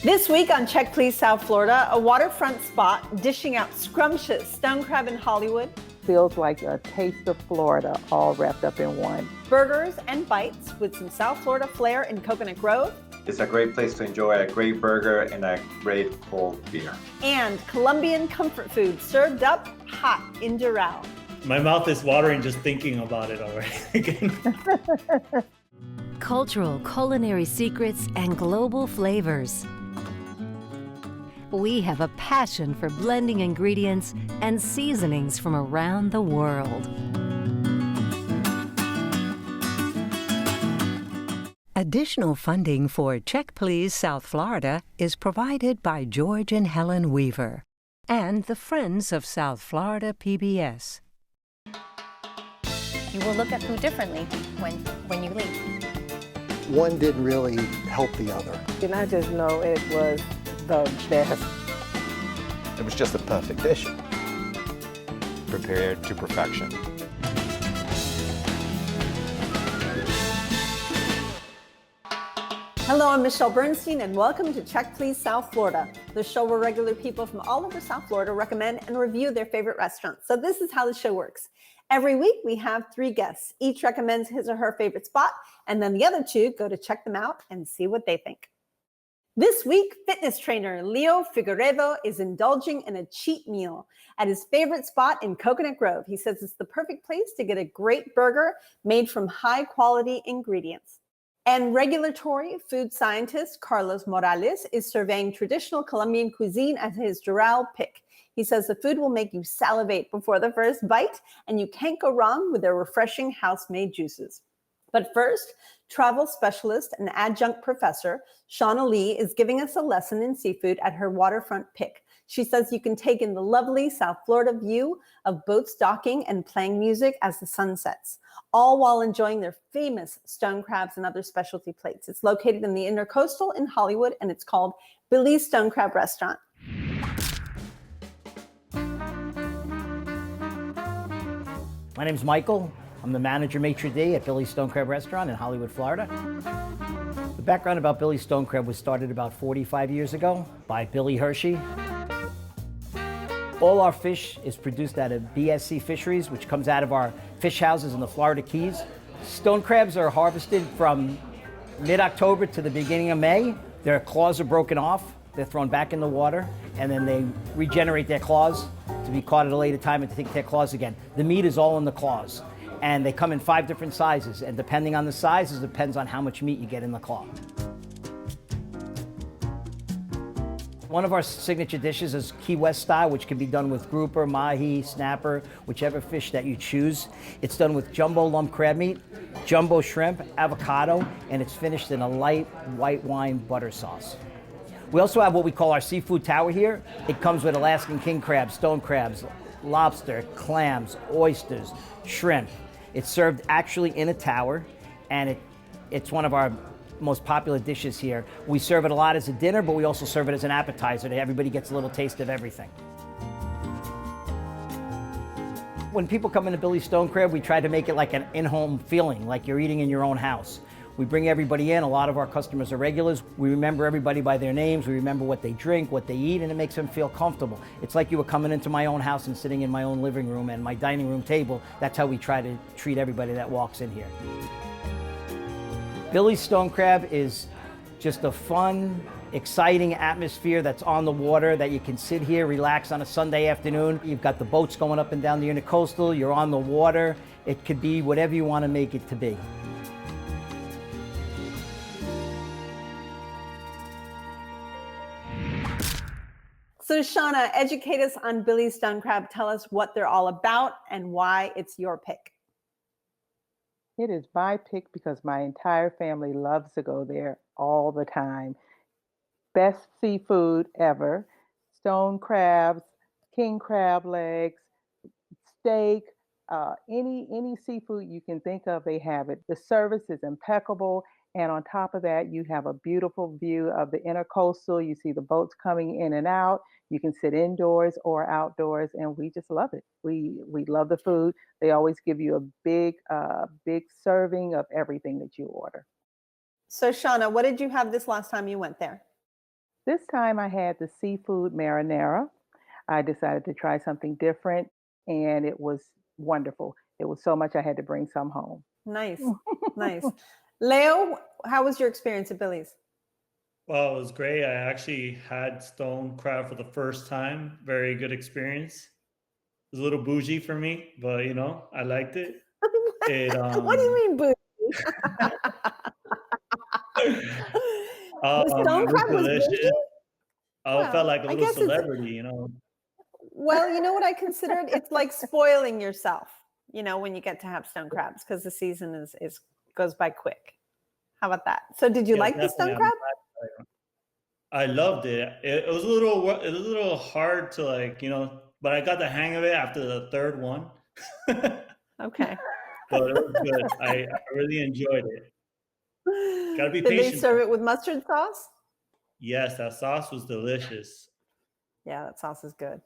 This week on Check Please South Florida, a waterfront spot dishing out scrumptious stone crab in Hollywood. Feels like a taste of Florida all wrapped up in one. Burgers and bites with some South Florida flair in Coconut Grove. It's a great place to enjoy a great burger and a great cold beer. And Colombian comfort food served up hot in Doral. My mouth is watering just thinking about it already. Cultural culinary secrets and global flavors. We have a passion for blending ingredients and seasonings from around the world. Additional funding for Check Please South Florida is provided by George and Helen Weaver and the Friends of South Florida PBS. You will look at food differently when you leave. One didn't really help the other. And I just know it was the best. It was just a perfect dish, prepared to perfection. Hello, I'm Michelle Bernstein, and welcome to Check Please South Florida, the show where regular people from all over South Florida recommend and review their favorite restaurants. So this is how the show works. Every week, we have 3 guests. Each recommends his or her favorite spot, and then the other 2 go to check them out and see what they think. This week, fitness trainer Leo Figueredo is indulging in a cheat meal at his favorite spot in Coconut Grove. He says it's the perfect place to get a great burger made from high-quality ingredients. And regulatory food scientist Carlos Morales is surveying traditional Colombian cuisine as his Doral pick. He says the food will make you salivate before the first bite, and you can't go wrong with their refreshing house-made juices. But first, travel specialist and adjunct professor Shauna Lee is giving us a lesson in seafood at her waterfront pick. She says you can take in the lovely South Florida view of boats docking and playing music as the sun sets, all while enjoying their famous stone crabs and other specialty plates. It's located in the Intercoastal in Hollywood, and it's called Billy's Stone Crab Restaurant. My name's Michael. I'm the manager maitre d' at Billy's Stone Crab Restaurant in Hollywood, Florida. The background about Billy's Stone Crab was started about 45 years ago by Billy Hershey. All our fish is produced out of BSC fisheries, which comes out of our fish houses in the Florida Keys. Stone crabs are harvested from mid-October to the beginning of May. Their claws are broken off, they're thrown back in the water, and then they regenerate their claws to be caught at a later time and to take their claws again. The meat is all in the claws. And they come in 5 different sizes, and depending on the sizes, depends on how much meat you get in the claw. One of our signature dishes is Key West style, which can be done with grouper, mahi, snapper, whichever fish that you choose. It's done with jumbo lump crab meat, jumbo shrimp, avocado, and it's finished in a light white wine butter sauce. We also have what we call our seafood tower here. It comes with Alaskan king crabs, stone crabs, lobster, clams, oysters, shrimp. It's served actually in a tower, and it's one of our most popular dishes here. We serve it a lot as a dinner, but we also serve it as an appetizer. Everybody gets a little taste of everything. When people come into Billy's Stone Crab, we try to make it like an in-home feeling, like you're eating in your own house. We bring everybody in. A lot of our customers are regulars. We remember everybody by their names. We remember what they drink, what they eat, and it makes them feel comfortable. It's like you were coming into my own house and sitting in my own living room and my dining room table. That's how we try to treat everybody that walks in here. Billy's Stone Crab is just a fun, exciting atmosphere that's on the water that you can sit here, relax on a Sunday afternoon. You've got the boats going up and down the Intercoastal. You're on the water. It could be whatever you want to make it to be. So Shauna, educate us on Billy's Stone Crab. Tell us what they're all about and why it's your pick. It is my pick because my entire family loves to go there all the time. Best seafood ever. Stone crabs, king crab legs, steak, any seafood you can think of, they have it. The service is impeccable. And on top of that, you have a beautiful view of the Intercoastal. You see the boats coming in and out. You can sit indoors or outdoors, and we just love it. We love the food. They always give you a big serving of everything that you order. So Shauna, what did you have this last time you went there? This time I had the seafood marinara. I decided to try something different, and it was wonderful. It was so much I had to bring some home. Nice, nice. Leo, how was your experience at Billy's? Well, it was great. I actually had stone crab for the first time. Very good experience. It was a little bougie for me, but I liked it. It What do you mean, boo? The stone it was crab was delicious. bougie? I felt Well, like a I little guess it's, celebrity. well, you know what I consider it? It's like spoiling yourself, when you get to have stone crabs because the season is goes by quick. How about that? So did you Yeah, like the definitely. stone crab? I loved it. It was a little hard to but I got the hang of it after the third one. Okay. But it was good. I really enjoyed it. Gotta be Did they patient. serve it with mustard sauce? Yes, that sauce was delicious. Yeah, that sauce is good.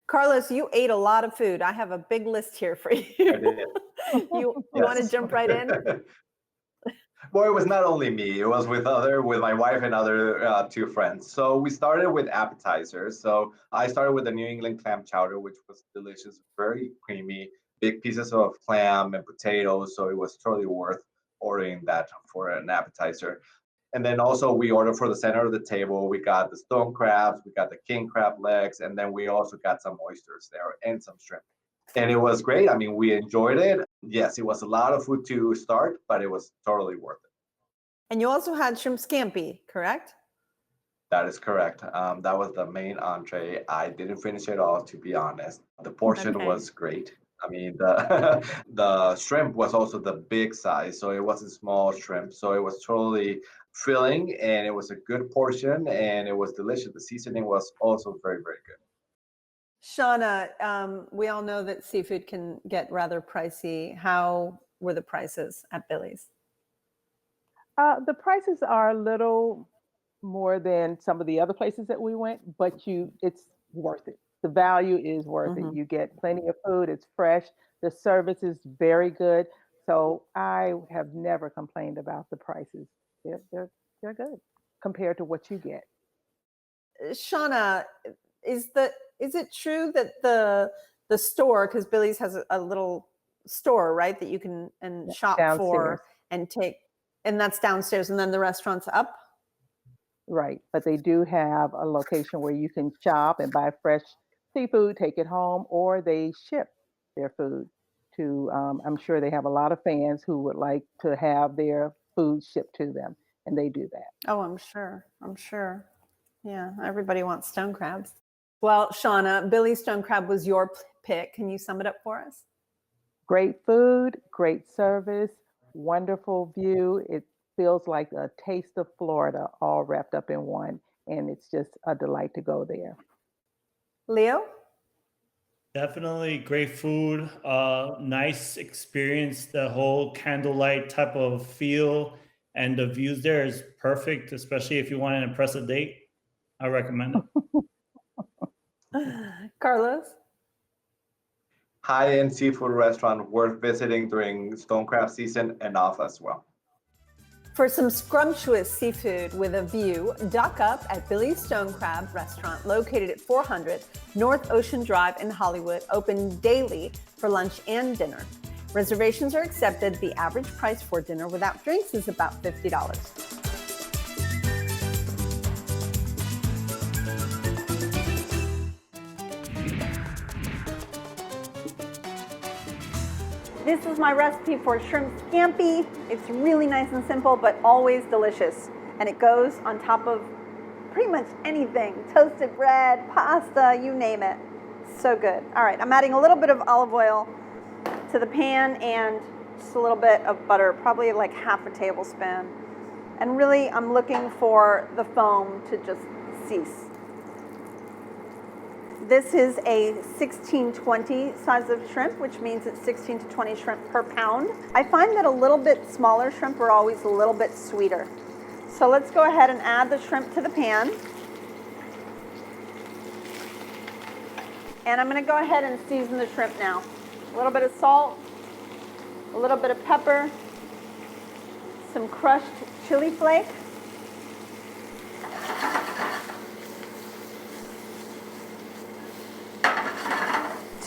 Carlos, you ate a lot of food. I have a big list here for you. I did. You want to Yes. jump right in? Well, it was not only me. It was with my wife and other two friends. So we started with appetizers. So I started with the New England clam chowder, which was delicious, very creamy, big pieces of clam and potatoes. So it was totally worth ordering that for an appetizer. And then also we ordered for the center of the table. We got the stone crabs, we got the king crab legs, and then we also got some oysters there and some shrimp. And it was great. I mean, we enjoyed it. Yes, it was a lot of food to start, but it was totally worth it. And you also had shrimp scampi, correct? That is correct. That was the main entree. I didn't finish it all, to be honest. The portion Okay. was great. I mean, the the shrimp was also the big size, so it wasn't small shrimp. So it was totally filling, and it was a good portion, and it was delicious. The seasoning was also very, very good. Shauna, we all know that seafood can get rather pricey. How were the prices at Billy's? The prices are a little more than some of the other places that we went, but it's worth it. The value is worth it. Mhm. You get plenty of food, it's fresh, the service is very good. So I have never complained about the prices. They're good compared to what you get. Shauna, is it true that the store, because Billy's has a little store, right, that you can and shop Downstairs. for and take, and that's downstairs, and then the restaurant's up? Right. But they do have a location where you can shop and buy fresh seafood, take it home, or they ship their food to, I'm sure they have a lot of fans who would like to have their food shipped to them, and they do that. Oh, I'm sure. I'm sure. Yeah, everybody wants stone crabs. Well, Shauna, Billy's stone crab was your pick. Can you sum it up for us? Great food, great service, wonderful view. It feels like a taste of Florida all wrapped up in one, and it's just a delight to go there. Leo? Definitely great food. Nice experience. The whole candlelight type of feel and the views there is perfect, especially if you want to impress a date. I recommend it. Carlos? High-end seafood restaurant worth visiting during stone crab season and off as well. For some scrumptious seafood with a view, dock up at Billy's Stone Crab Restaurant located at 400 North Ocean Drive in Hollywood, open daily for lunch and dinner. Reservations are accepted. The average price for dinner without drinks is about $50. This is my recipe for shrimp scampi. It's really nice and simple, but always delicious. And it goes on top of pretty much anything. Toasted bread, pasta, you name it. So good. All right, I'm adding a little bit of olive oil to the pan and just a little bit of butter, probably like half a tablespoon. And really, I'm looking for the foam to just cease. This is a 16-20 size of shrimp, which means it's 16 to 20 shrimp per pound. I find that a little bit smaller shrimp are always a little bit sweeter. So let's go ahead and add the shrimp to the pan. And I'm going to go ahead and season the shrimp now. A little bit of salt, a little bit of pepper, some crushed chili flake,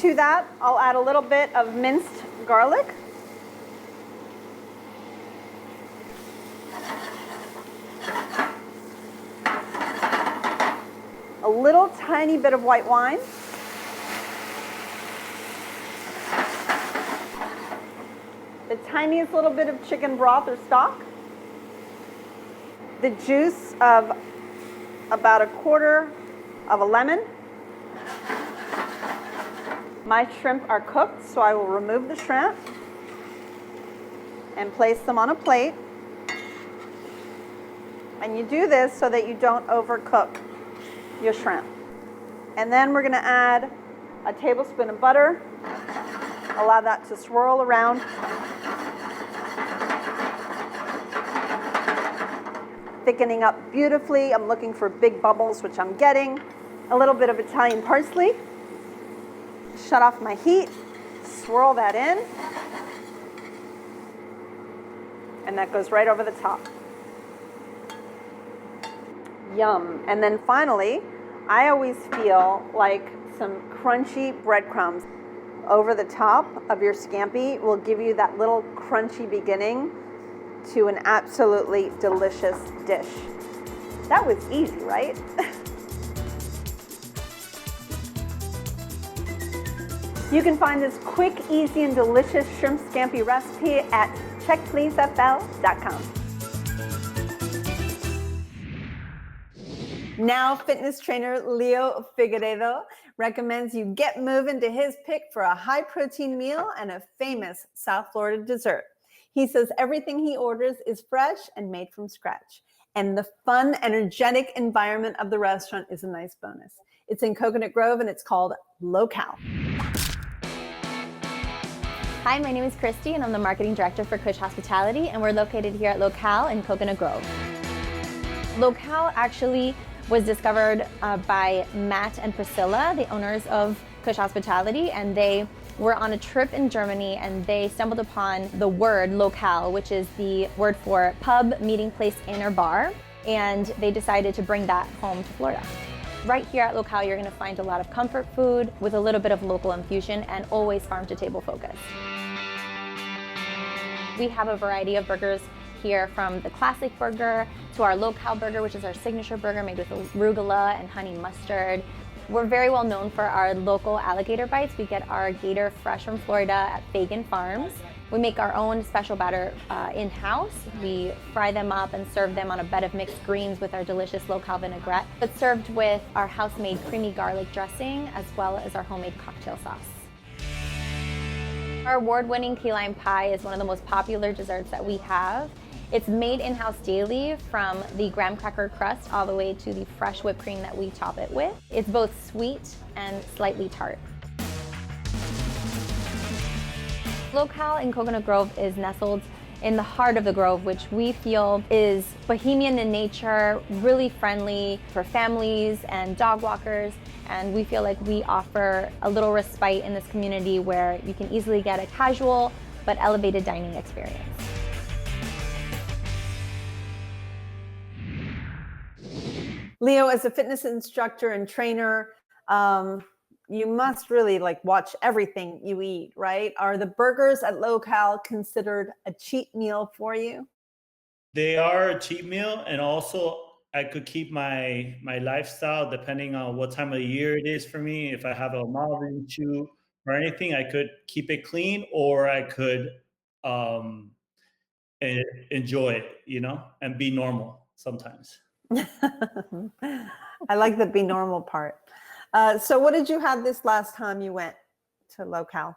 To that, I'll add a little bit of minced garlic. A little tiny bit of white wine. The tiniest little bit of chicken broth or stock. The juice of about a quarter of a lemon. My shrimp are cooked, so I will remove the shrimp and place them on a plate. And you do this so that you don't overcook your shrimp. And then we're going to add a tablespoon of butter. Allow that to swirl around. Thickening up beautifully. I'm looking for big bubbles, which I'm getting. A little bit of Italian parsley. Shut off my heat. Swirl that in. And that goes right over the top. Yum. And then finally, I always feel like some crunchy breadcrumbs over the top of your scampi will give you that little crunchy beginning to an absolutely delicious dish. That was easy, right? You can find this quick, easy, and delicious shrimp scampi recipe at checkpleasefl.com. Now, fitness trainer Leo Figueredo recommends you get moving to his pick for a high-protein meal and a famous South Florida dessert. He says everything he orders is fresh and made from scratch. And the fun, energetic environment of the restaurant is a nice bonus. It's in Coconut Grove, and it's called LoKal. Hi, my name is Christy, and I'm the marketing director for Kush Hospitality, and we're located here at LoKal in Coconut Grove. LoKal actually was discovered by Matt and Priscilla, the owners of Kush Hospitality, and they were on a trip in Germany and they stumbled upon the word LoKal, which is the word for pub, meeting place, inn, or bar, and they decided to bring that home to Florida. Right here at LoKal, you're gonna find a lot of comfort food with a little bit of local infusion and always farm-to-table focus. We have a variety of burgers here, from the classic burger to our LoKal burger, which is our signature burger made with arugula and honey mustard. We're very well known for our local alligator bites. We get our gator fresh from Florida at Fagan Farms. We make our own special batter in-house. We fry them up and serve them on a bed of mixed greens with our delicious LoKal vinaigrette, but served with our house-made creamy garlic dressing as well as our homemade cocktail sauce. Our award-winning key lime pie is one of the most popular desserts that we have. It's made in-house daily, from the graham cracker crust all the way to the fresh whipped cream that we top it with. It's both sweet and slightly tart. LoKal in Coconut Grove is nestled in the heart of the Grove, which we feel is bohemian in nature, really friendly for families and dog walkers. And we feel like we offer a little respite in this community where you can easily get a casual but elevated dining experience. Leo, as a fitness instructor and trainer, you must really watch everything you eat, right? Are the burgers at LoKal considered a cheat meal for you? They are a cheat meal, and also I could keep my lifestyle depending on what time of the year it is for me. If I have a modeling shoot or anything, I could keep it clean, or I could enjoy it, and be normal sometimes. I like the be normal part. So what did you have this last time you went to LoKal?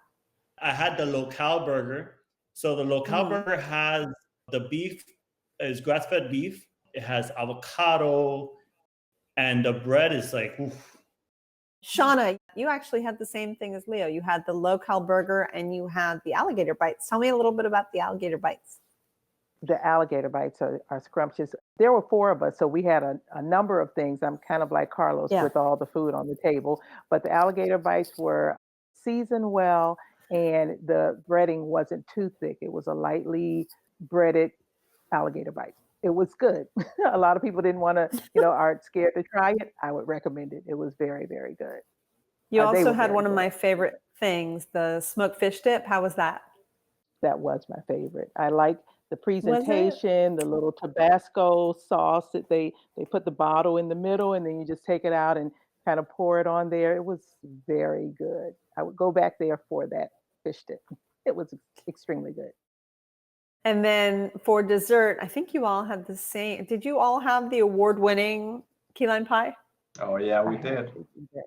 I had the LoKal burger. So the LoKal burger has the beef, is grass-fed beef. It has avocado, and the bread is oof. Shauna, you actually had the same thing as Leo. You had the LoKal burger and you had the alligator bites. Tell me a little bit about the alligator bites. The alligator bites are scrumptious. There were 4 of us, so we had a number of things. I'm kind of like Carlos with all the food on the table, but the alligator bites were seasoned well, and the breading wasn't too thick. It was a lightly breaded alligator bite. It was good. A lot of people didn't want to, aren't scared to try it. I would recommend it. It was very, very good. You They also were had very one of good. my favorite things, the smoked fish dip. How was that? That was my favorite. I like the Was it? presentation, the little Tabasco sauce that they put the bottle in the middle and then you just take it out and kind of pour it on there. It was very good. I would go back there for that fish dip. It was extremely good. And then for dessert, I think you all had the same. Did you all have the award-winning key lime pie? Oh yeah, I we had did. to do that.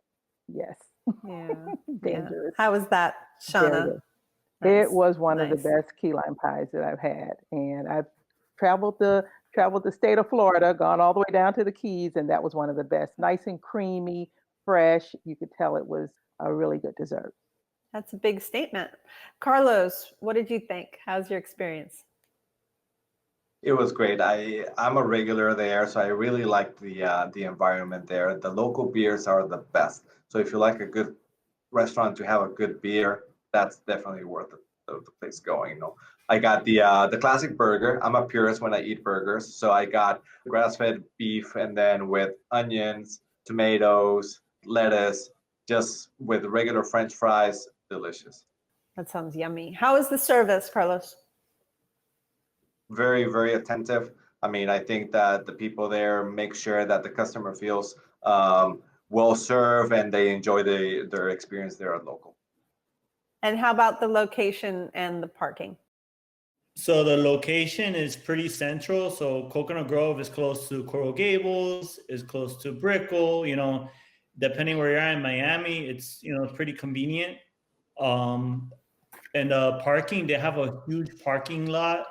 Yes. Yeah. Yeah. Dangerous. How was that, Very Shauna? good. Nice. It was one of the Nice. best key lime pies that I've had. And I've traveled the state of Florida, gone all the way down to the Keys, and that was one of the best. Nice and creamy, fresh. You could tell it was a really good dessert. That's a big statement. Carlos, what did you think? How's your experience? It was great. I'm a regular there, so I really like the environment there. The local beers are the best. So if you like a good restaurant to have a good beer, that's definitely worth the place going. You know, I got the classic burger. I'm a purist when I eat burgers, so I got grass-fed beef and then with onions, tomatoes, lettuce, just with regular French fries. Delicious. That sounds yummy. How is the service, Carlos? Very, very attentive. I mean, I think that the people there make sure that the customer feels well served and they enjoy their experience there at LoKal. And how about the location and the parking? So the location is pretty central. So Coconut Grove is close to Coral Gables, is close to Brickell. You know, depending where you're at in Miami, it's pretty convenient. And parking, they have a huge parking lot.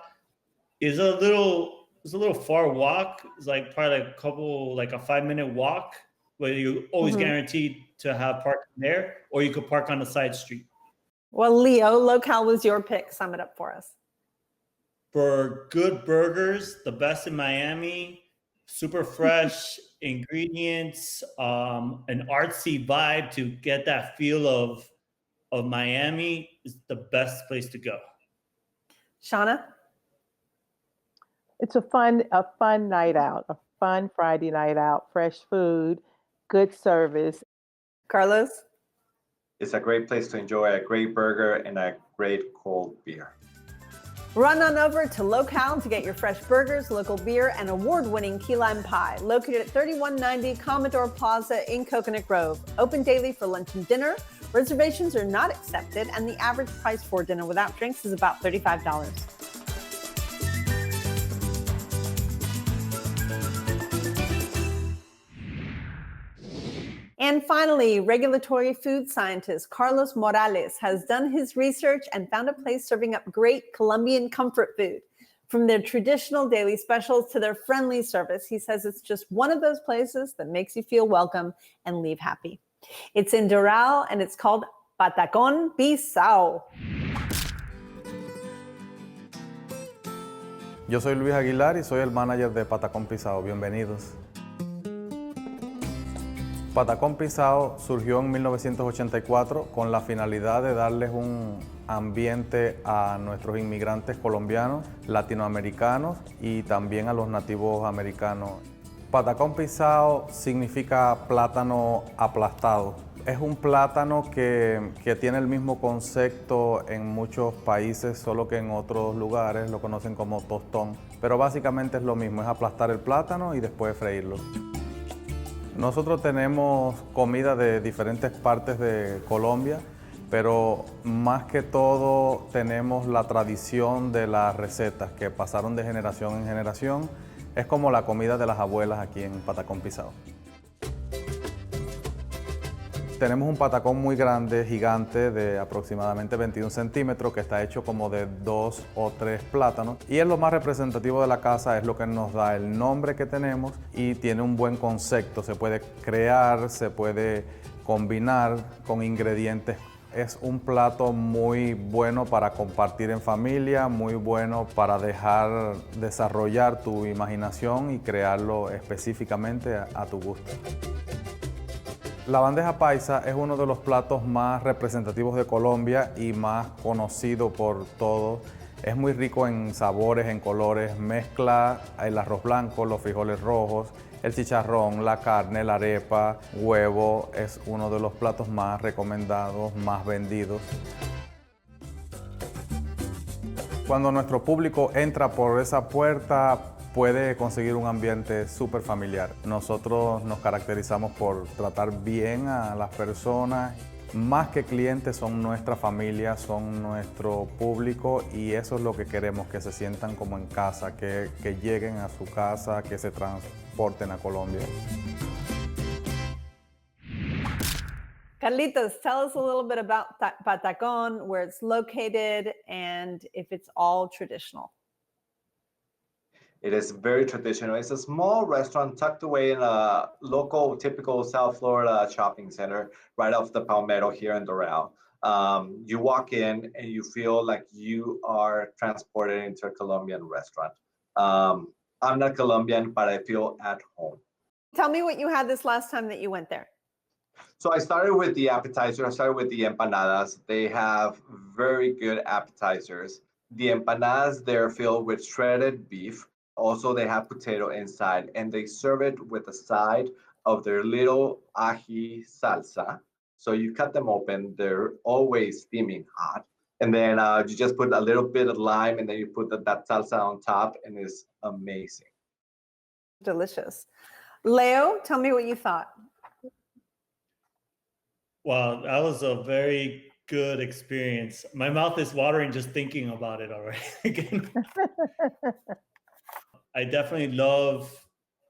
It's a little far walk. It's like probably like a 5-minute walk, where you always guaranteed to have parking there, or you could park on the side street. Well, Leo, LoKal was your pick. Sum it up for us. For good burgers, the best in Miami, super fresh ingredients, an artsy vibe to get that feel of Miami is the best place to go. Shauna? It's a fun night out, a fun Friday night out, fresh food, good service. Carlos? It's a great place to enjoy a great burger and a great cold beer. Run on over to LoKal to get your fresh burgers, local beer, and award-winning key lime pie, located at 3190 Commodore Plaza in Coconut Grove. Open daily for lunch and dinner. Reservations are not accepted, and the average price for dinner without drinks is about $35. And finally, regulatory food scientist Carlos Morales has done his research and found a place serving up great Colombian comfort food. From their traditional daily specials to their friendly service, he says it's just one of those places that makes you feel welcome and leave happy. It's in Doral and it's called Patacon Pisa'o. Yo soy Luis Aguilar y soy el manager de Patacon Pisa'o. Bienvenidos. Patacon Pisa'o surgió en 1984 con la finalidad de darles un ambiente a nuestros inmigrantes colombianos, latinoamericanos y también a los nativos americanos. Patacon Pisa'o significa plátano aplastado. Es un plátano que tiene el mismo concepto en muchos países, solo que en otros lugares lo conocen como tostón. Pero básicamente es lo mismo, es aplastar el plátano y después freírlo. Nosotros tenemos comida de diferentes partes de Colombia, pero más que todo tenemos la tradición de las recetas que pasaron de generación en generación. Es como la comida de las abuelas aquí en Patacon Pisa'o. Tenemos un patacón muy grande, gigante, de aproximadamente 21 centímetros, que está hecho como de 2 o 3 plátanos. Y es lo más representativo de la casa, es lo que nos da el nombre que tenemos y tiene un buen concepto. Se puede crear, se puede combinar con ingredientes. Es un plato muy bueno para compartir en familia, muy bueno para dejar desarrollar tu imaginación y crearlo específicamente a tu gusto. La bandeja paisa es uno de los platos más representativos de Colombia y más conocido por todos. Es muy rico en sabores, en colores, mezcla el arroz blanco, los frijoles rojos, El chicharrón, la carne, la arepa, huevo es uno de los platos más recomendados, más vendidos. Cuando nuestro público entra por esa puerta, puede conseguir un ambiente súper familiar. Nosotros nos caracterizamos por tratar bien a las personas. Más que clientes, son nuestra familia, son nuestro público y eso es lo que queremos, que se sientan como en casa, que lleguen a su casa, que se transporten a Colombia. Carlitos, tell us a little bit about Patagon, where it's located, and if it's all traditional. It is very traditional. It's a small restaurant tucked away in a local, typical South Florida shopping center right off the Palmetto here in Doral. You walk in and you feel like you are transported into a Colombian restaurant. I'm not Colombian, but I feel at home. Tell me what you had this last time that you went there. So I started with the appetizer. I started with the empanadas. They have very good appetizers. The empanadas, they're filled with shredded beef. Also, they have potato inside, and they serve it with a side of their little ají salsa. So you cut them open. They're always steaming hot. And then you just put a little bit of lime, and then you put that salsa on top, and it's amazing. Delicious. Leo, tell me what you thought. Wow, that was a very good experience. My mouth is watering just thinking about it already. Again. I definitely love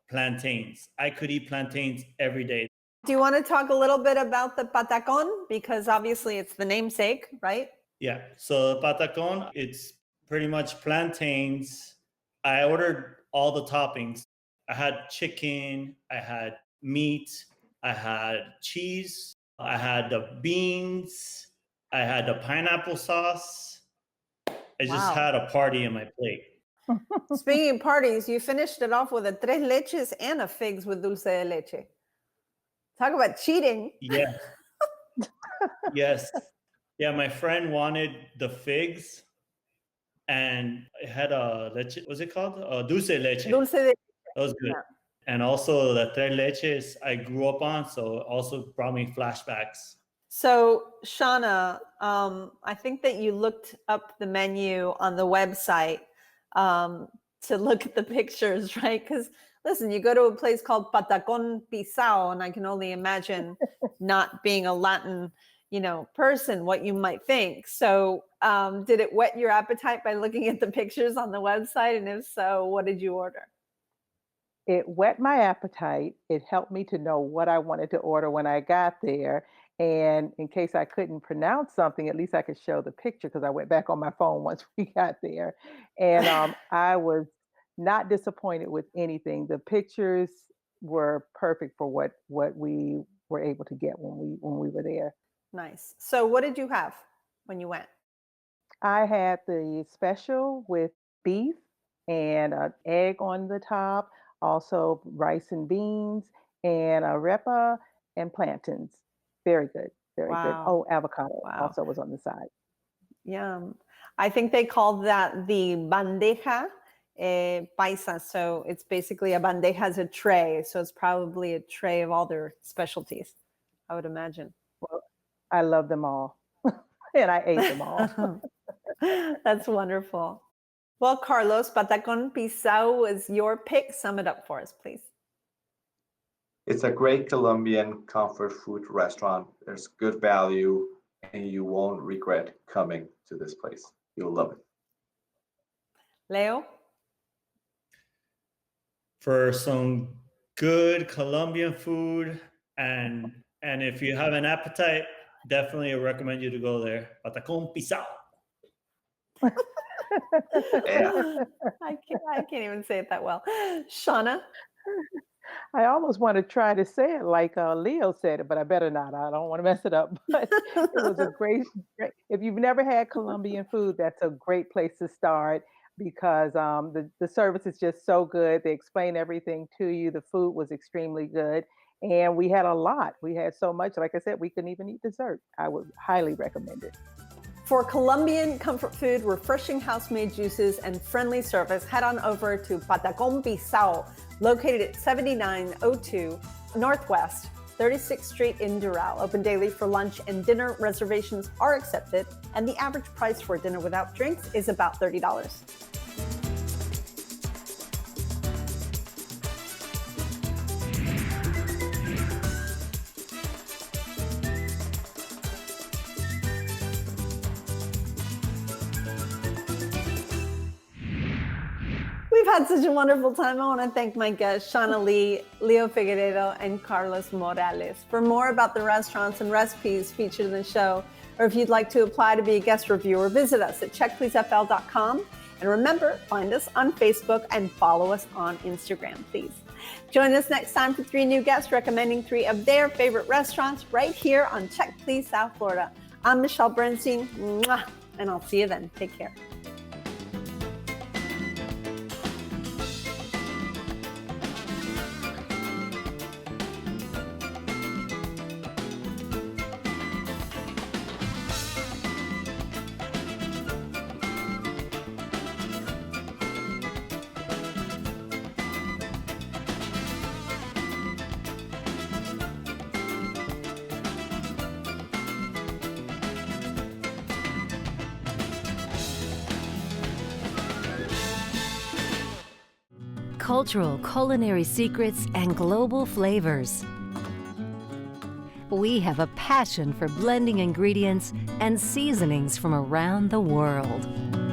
plantains. I could eat plantains every day. Do you want to talk a little bit about the Patacon? Because obviously it's the namesake, right? Yeah, so Patagon, it's pretty much plantains. I ordered all the toppings. I had chicken, I had meat, I had cheese, I had the beans, I had the pineapple sauce. I just had a party in my plate. Speaking of parties, you finished it off with a tres leches and a figs with dulce de leche. Talk about cheating. Yes. Yes. Yeah, my friend wanted the figs and it had a leche. What's it called? Dulce de leche. Dulce de leche. That was good. Yeah. And also the tres leches I grew up on, so it also brought me flashbacks. So, Shauna, I think that you looked up the menu on the website to look at the pictures, right? Because listen, you go to a place called Patacon Pisa'o, and I can only imagine not being a Latin, person, what you might think. So, did it whet your appetite by looking at the pictures on the website? And if so, what did you order? It whet my appetite. It helped me to know what I wanted to order when I got there. And in case I couldn't pronounce something, at least I could show the picture because I went back on my phone once we got there. And I was not disappointed with anything. The pictures were perfect for what we were able to get when we were there. Nice. So what did you have when you went? I had the special with beef and an egg on the top, also rice and beans, and arepa and plantains. Very good. Very good. Oh, avocado also was on the side. Yum. I think they call that the bandeja paisa. So it's basically a bandeja as a tray. So it's probably a tray of all their specialties, I would imagine. Well, I love them all. And I ate them all. That's wonderful. Well, Carlos, Patacon Pisa'o was your pick. Sum it up for us, please. It's a great Colombian comfort food restaurant. There's good value, and you won't regret coming to this place. You'll love it. Leo? For some good Colombian food, and if you have an appetite, definitely recommend you to go there. Patacon Pisa'o. Yeah. I can't even say it that well. Shauna? I almost want to try to say it like Leo said it, but I better not. I don't want to mess it up. But it was a great, if you've never had Colombian food, that's a great place to start because the service is just so good. They explain everything to you. The food was extremely good. And we had a lot. We had so much. Like I said, we couldn't even eat dessert. I would highly recommend it. For Colombian comfort food, refreshing house-made juices, and friendly service, head on over to Patacon Pisa'o, located at 7902 Northwest 36th Street in Doral. Open daily for lunch and dinner. Reservations are accepted, and the average price for dinner without drinks is about $30. We've had such a wonderful time. I want to thank my guests, Shauna Lee, Leo Figueredo, and Carlos Morales. For more about the restaurants and recipes featured in the show, or if you'd like to apply to be a guest reviewer, visit us at checkpleasefl.com. And remember, find us on Facebook and follow us on Instagram, please. Join us next time for 3 new guests recommending 3 of their favorite restaurants right here on Check Please South Florida. I'm Michelle Bernstein, and I'll see you then. Take care. Cultural culinary secrets and global flavors. We have a passion for blending ingredients and seasonings from around the world.